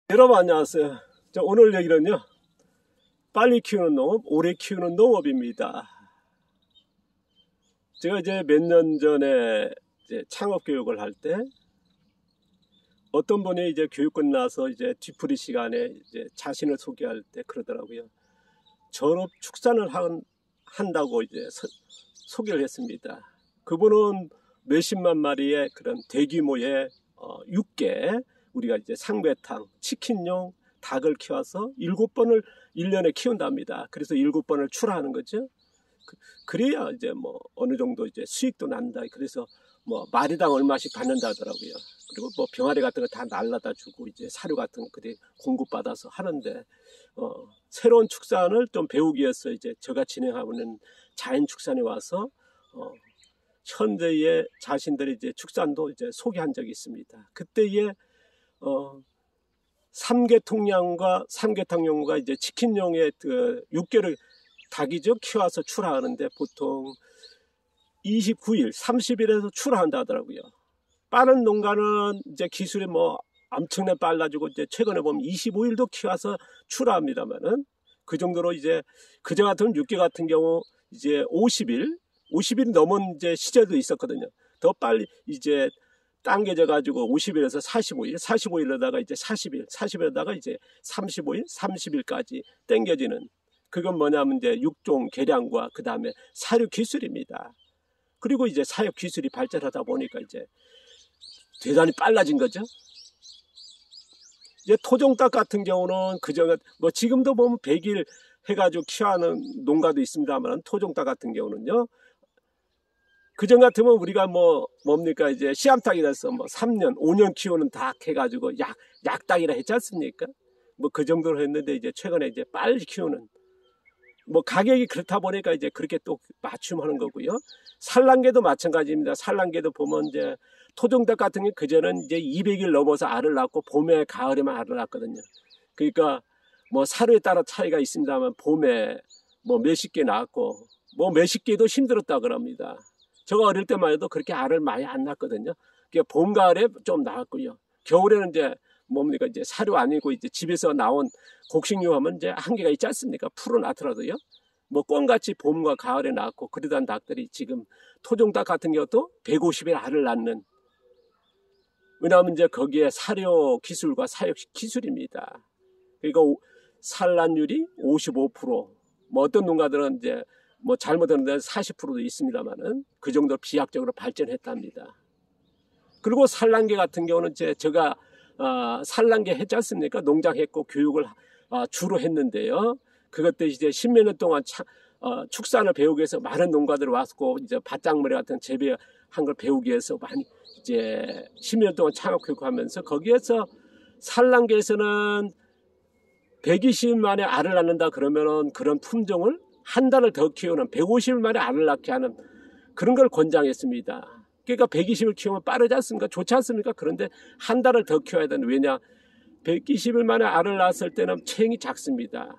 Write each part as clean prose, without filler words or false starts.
여러분 안녕하세요. 오늘 얘기는요, 빨리 키우는 농업, 오래 키우는 농업입니다. 제가 이제 몇 년 전에 이제 창업 교육을 할 때 어떤 분이 이제 교육 끝나서 이제 뒤풀이 시간에 이제 자신을 소개할 때 그러더라고요. 전업 축산을 한다고 이제 소개를 했습니다. 그분은 몇십만 마리의 그런 대규모의 육개, 우리가 이제 상배탕, 치킨용 닭을 키워서 7번을 1년에 키운답니다. 그래서 7번을 출하하는 거죠. 그래야 이제 뭐 어느 정도 이제 수익도 난다. 그래서 뭐 마리당 얼마씩 받는다 하더라고요. 그리고 뭐 병아리 같은 거 다 날라다 주고 이제 사료 같은 거 그래 공급받아서 하는데, 새로운 축산을 좀 배우기 위해서 이제 제가 진행하고 있는 자연 축산에 와서 현재의 자신들의 이제 축산도 이제 소개한 적이 있습니다. 그때에 삼계통량과 삼계탕용과 이제 치킨용의 그 6개를 닭이죠 키워서 출하하는데 보통 29일, 30일에서 출하한다 하더라고요. 빠른 농가는 이제 기술이 뭐 엄청나게 빨라지고 이제 최근에 보면 25일도 키워서 출하합니다만은, 그 정도로 이제 그저 같은 6개 같은 경우 이제 50일 넘은 이제 시절도 있었거든요. 더 빨리 이제 당겨져 가지고 50일에서 45일에다가 이제 40일에다가 이제 35일, 30일까지 당겨지는, 그건 뭐냐면 이제 육종 개량과 그 다음에 사육 기술입니다. 그리고 이제 사육 기술이 발전하다 보니까 이제 대단히 빨라진 거죠. 이제 토종닭 같은 경우는 그저 뭐 지금도 보면 100일 해가지고 키워하는 농가도 있습니다만, 토종닭 같은 경우는요, 그전 같으면 우리가 뭡니까 이제 씨암탉이라서 뭐 3년, 5년 키우는 닭 해가지고 약닭이라 했지 않습니까? 뭐 그 정도로 했는데 이제 최근에 이제 빨리 키우는, 뭐 가격이 그렇다 보니까 이제 그렇게 또 맞춤하는 거고요. 산란계도 마찬가지입니다. 산란계도 보면 이제 토종닭 같은 게 그전은 이제 200일 넘어서 알을 낳고 봄에 가을에만 알을 낳거든요. 그러니까 뭐 사료에 따라 차이가 있습니다만 봄에 뭐 몇십 개 낳았고 뭐 몇십 개도 힘들었다 그럽니다. 제가 어릴 때만 해도 그렇게 알을 많이 안 낳거든요. 그러니까 봄, 가을에 좀 낳았고요. 겨울에는 이제 뭡니까 이제 사료 아니고 이제 집에서 나온 곡식류 하면 이제 한계가 있지 않습니까? 풀어 낳더라도요. 뭐 꿩같이 봄과 가을에 낳고 그러던 닭들이 지금 토종닭 같은 경우도 150일 알을 낳는, 왜냐하면 이제 거기에 사료 기술과 사육 기술입니다. 그러니까 산란율이 55%, 뭐 어떤 농가들은 이제 뭐 잘못하는 데는 40%도 있습니다만은 그 정도 비약적으로 발전했답니다. 그리고 산란계 같은 경우는 제가 산란계 했지 않습니까? 농장했고 교육을 주로 했는데요. 그것도 이제 10몇 년 동안 축산을 배우기 위해서 많은 농가들이 왔고 이제 밭작물에 같은 재배한 걸 배우기 위해서 많이 이제 10몇 년 동안 창업 교육하면서 거기에서 산란계에서는 120일 만에 알을 낳는다 그러면은 그런 품종을 한 달을 더 키우는 150일 만에 알을 낳게 하는 그런 걸 권장했습니다. 그러니까 120일 키우면 빠르지 않습니까? 좋지 않습니까? 그런데 한 달을 더 키워야 되는, 왜냐 120일 만에 알을 낳았을 때는 체형이 작습니다.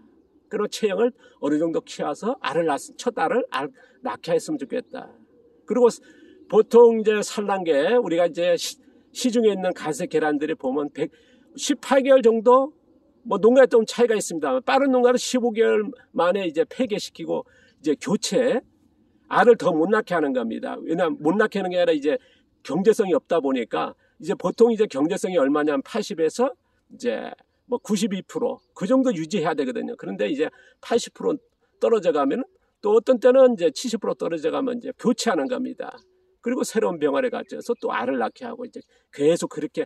그런 체형을 어느 정도 키워서 첫 알을 낳게 했으면 좋겠다. 그리고 보통 이제 산란계 우리가 이제 시중에 있는 갈색 계란들이 보면 18개월 정도, 뭐 농가에 좀 차이가 있습니다. 빠른 농가는 15개월 만에 이제 폐계시키고 이제 교체, 알을 더 못 낳게 하는 겁니다. 왜냐하면 못 낳게 하는 게 아니라 이제 경제성이 없다 보니까 이제 보통 이제 경제성이 얼마냐면 80에서 이제 뭐 92% 그 정도 유지해야 되거든요. 그런데 이제 80% 떨어져 가면 또 어떤 때는 이제 70% 떨어져 가면 이제 교체하는 겁니다. 그리고 새로운 병아리 가져서 또 알을 낳게 하고 이제 계속 그렇게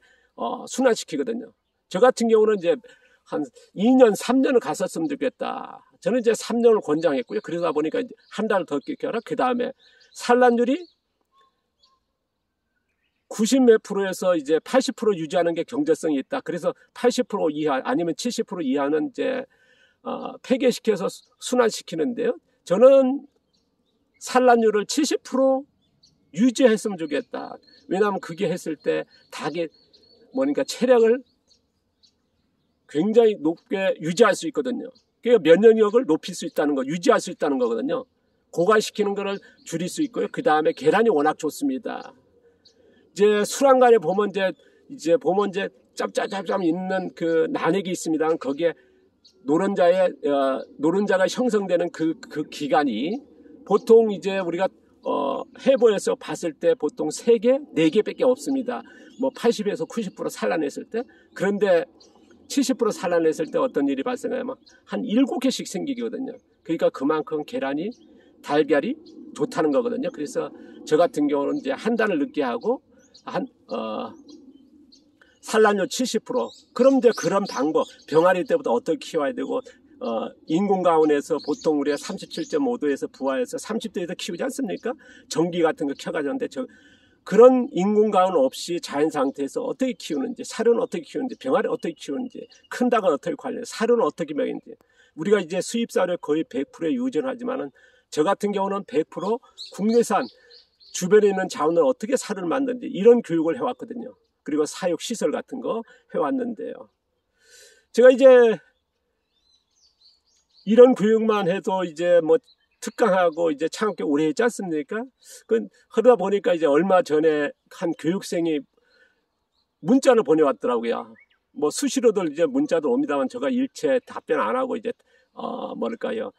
순환시키거든요. 저 같은 경우는 이제 한 2년, 3년을 갔었으면 좋겠다. 저는 이제 3년을 권장했고요. 그러다 보니까 이제 한 달 더 끼켜라. 그 다음에 산란율이 90몇 프로에서 이제 80% 유지하는 게 경제성이 있다. 그래서 80% 이하 아니면 70% 이하는 이제 폐계시켜서 순환시키는데요. 저는 산란율을 70% 유지했으면 좋겠다. 왜냐하면 그게 했을 때 닭의 뭐니까 체력을 굉장히 높게 유지할 수 있거든요. 그러니까 면역력을 높일 수 있다는 거, 유지할 수 있다는 거거든요. 고갈시키는 거를 줄일 수 있고요. 그 다음에 계란이 워낙 좋습니다. 이제 수란간에 보면 이제 짭짭짭짭 있는 그 난액이 있습니다. 거기에 노른자가 형성되는 그 기간이 보통 이제 우리가 해부에서 봤을 때 보통 3개, 4개밖에 없습니다. 뭐 80에서 90% 산란했을 때. 그런데 70% 산란했을 때 어떤 일이 발생하냐면 한 7개씩 생기거든요. 그러니까 그만큼 계란이, 달걀이 좋다는 거거든요. 그래서 저 같은 경우는 이제 한 달을 늦게 하고 산란율 70%. 그럼 이제 그런 방법, 병아리 때부터 어떻게 키워야 되고, 인공가온에서 보통 우리가 37.5도에서 부화해서 30도에서 키우지 않습니까? 전기 같은 거 켜가지는데 그런 인공가온 없이 자연 상태에서 어떻게 키우는지, 사료는 어떻게 키우는지, 병아리 어떻게 키우는지, 큰 닭은 어떻게 관리하는지, 사료는 어떻게 먹이는지. 우리가 이제 수입사료 거의 100%에 유전하지만은 저 같은 경우는 100% 국내산 주변에 있는 자원을 어떻게 사료를 만드는지 이런 교육을 해왔거든요. 그리고 사육 시설 같은 거 해왔는데요. 제가 이제 이런 교육만 해도 이제 뭐 특강하고 이제 창업계 오래 했지 않습니까? 하다 보니까 이제 얼마 전에 한 교육생이 문자를 보내왔더라고요. 뭐 수시로들 이제 문자도 옵니다만 제가 일체 답변 안 하고 이제 뭐랄까요,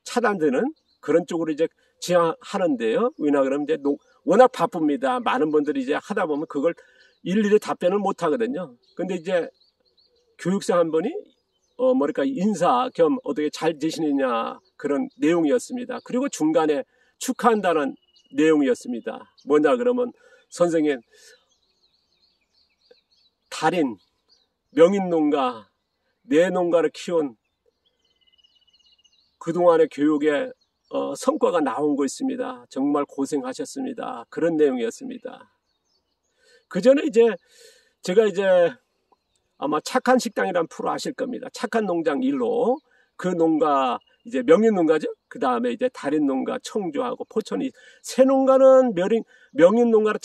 차단되는 그런 쪽으로 이제 지향하는데요. 왜냐 그러면 이제 워낙 바쁩니다. 많은 분들이 이제 하다 보면 그걸 일일이 답변을 못 하거든요. 근데 이제 교육생 한 분이 뭐랄까 인사 겸 어떻게 잘 지내느냐 그런 내용이었습니다. 그리고 중간에 축하한다는 내용이었습니다. 뭐냐 그러면 선생님, 달인 명인농가 내 농가를 키운 그동안의 교육에 성과가 나온 거 있습니다. 정말 고생하셨습니다. 그런 내용이었습니다. 그 전에 이제 제가 이제 아마 착한 식당이란 프로 아실 겁니다. 착한 농장 1로 그 농가 이제 명인 농가죠. 그 다음에 이제 달인 농가 청주하고 포천이 새 농가는 명인 농가로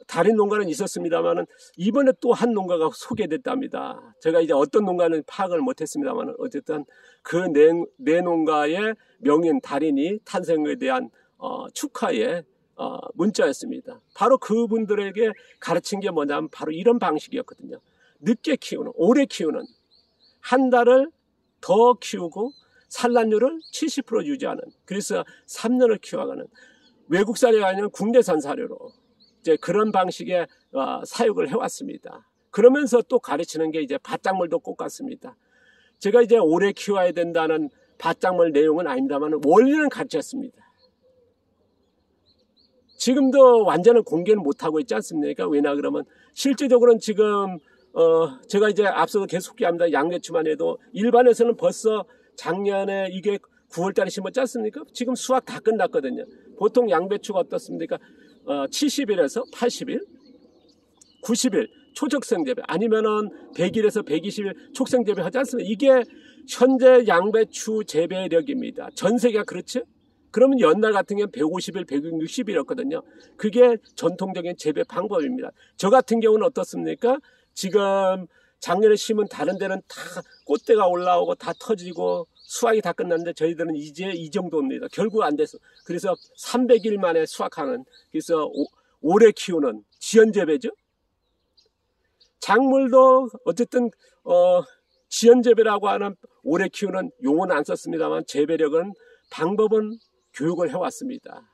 달인 농가는 있었습니다만은 이번에 또 한 농가가 소개됐답니다. 제가 이제 어떤 농가는 파악을 못했습니다만은 어쨌든 그 내 농가의 명인 달인이 탄생에 대한 축하의 문자였습니다. 바로 그분들에게 가르친 게 뭐냐면 바로 이런 방식이었거든요. 늦게 키우는, 오래 키우는, 한 달을 더 키우고 산란율을 70% 유지하는, 그래서 3년을 키워가는, 외국산이 아니라 국내산 사료로 이제 그런 방식의 사육을 해왔습니다. 그러면서 또 가르치는 게 이제 밭작물도 똑같습니다. 제가 이제 오래 키워야 된다는 밭작물 내용은 아닙니다만 원리는 가르쳤습니다. 지금도 완전한 공개는 못하고 있지 않습니까? 왜냐 그러면 실제적으로는 지금 제가 이제 앞서도 계속 소개합니다. 양배추만 해도 일반에서는 벌써 작년에 이게 9월달에 심었지 않습니까? 지금 수확 다 끝났거든요. 보통 양배추가 어떻습니까? 70일에서 80일, 90일 초적생 재배 아니면은 100일에서 120일 촉생 재배 하지 않습니까? 이게 현재 양배추 재배력입니다. 전 세계가 그렇죠? 그러면 연날 같은 경우는 150일, 160일이었거든요. 그게 전통적인 재배 방법입니다. 저 같은 경우는 어떻습니까? 지금 작년에 심은 다른 데는 다 꽃대가 올라오고 다 터지고 수확이 다 끝났는데 저희들은 이제 이 정도입니다. 결국 안 돼서. 그래서 300일 만에 수확하는, 그래서 오래 키우는 지연재배죠. 작물도 어쨌든 지연재배라고 하는 오래 키우는 용어는 안 썼습니다만 재배력은 방법은 교육을 해왔습니다.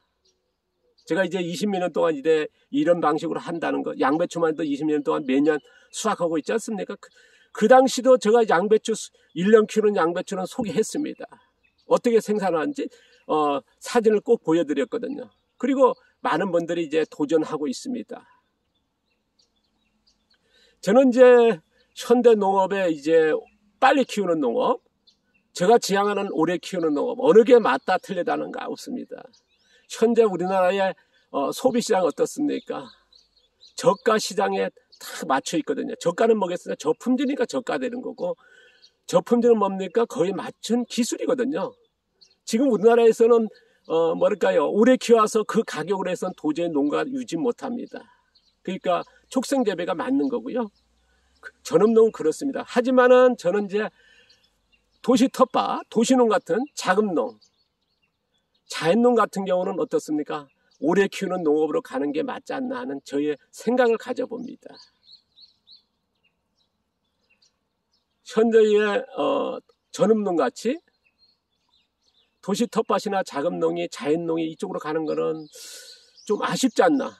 제가 이제 20몇 년 동안 이제 이런 방식으로 한다는 거, 양배추만 해도 20몇 년 동안 매년 수확하고 있지 않습니까? 그 당시도 제가 양배추 1년 키우는 양배추는 소개했습니다. 어떻게 생산하는지 사진을 꼭 보여드렸거든요. 그리고 많은 분들이 이제 도전하고 있습니다. 저는 이제 현대 농업에 이제 빨리 키우는 농업, 제가 지향하는 오래 키우는 농업, 어느 게 맞다 틀리다는 거 없습니다. 현재 우리나라의 소비시장 어떻습니까? 저가 시장에 다 맞춰 있거든요. 저가는 뭐겠습니까? 저품질이니까 저가 되는 거고, 저품질은 뭡니까? 거의 맞춘 기술이거든요. 지금 우리나라에서는 뭐랄까요, 오래 키워서 그 가격으로 해서는 도저히 농가 유지 못합니다. 그러니까 촉생 재배가 맞는 거고요. 전업농은 그렇습니다. 하지만은 저는 이제 도시 텃밭, 도시농 같은 자금농, 자연농 같은 경우는 어떻습니까? 오래 키우는 농업으로 가는 게 맞지 않나 하는 저의 생각을 가져봅니다. 현재의 전음농 같이 도시 텃밭이나 자금농이 자연농이 이쪽으로 가는 거는 좀 아쉽지 않나.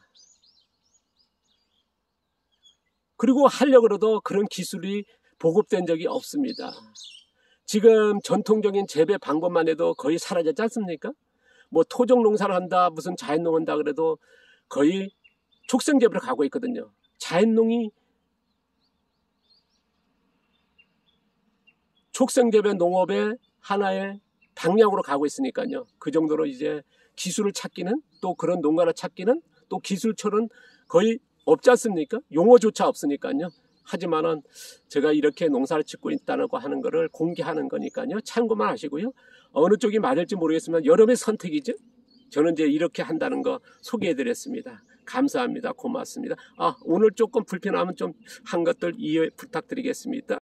그리고 하려고 해도 그런 기술이 보급된 적이 없습니다. 지금 전통적인 재배 방법만 해도 거의 사라졌지 않습니까? 뭐 토종 농사를 한다, 무슨 자연농 한다 그래도 거의 촉생재배로 가고 있거든요. 자연농이 촉생재배 농업의 하나의 방향으로 가고 있으니까요. 그 정도로 이제 기술을 찾기는, 또 그런 농가를 찾기는, 또 기술처는 거의 없지 않습니까? 용어조차 없으니까요. 하지만은 제가 이렇게 농사를 짓고 있다는 거 하는 거를 공개하는 거니까요. 참고만 하시고요. 어느 쪽이 맞을지 모르겠지만 여러분의 선택이죠. 저는 이제 이렇게 한다는 거 소개해 드렸습니다. 감사합니다. 고맙습니다. 오늘 조금 불편하면 좀 한 것들 이해 부탁드리겠습니다.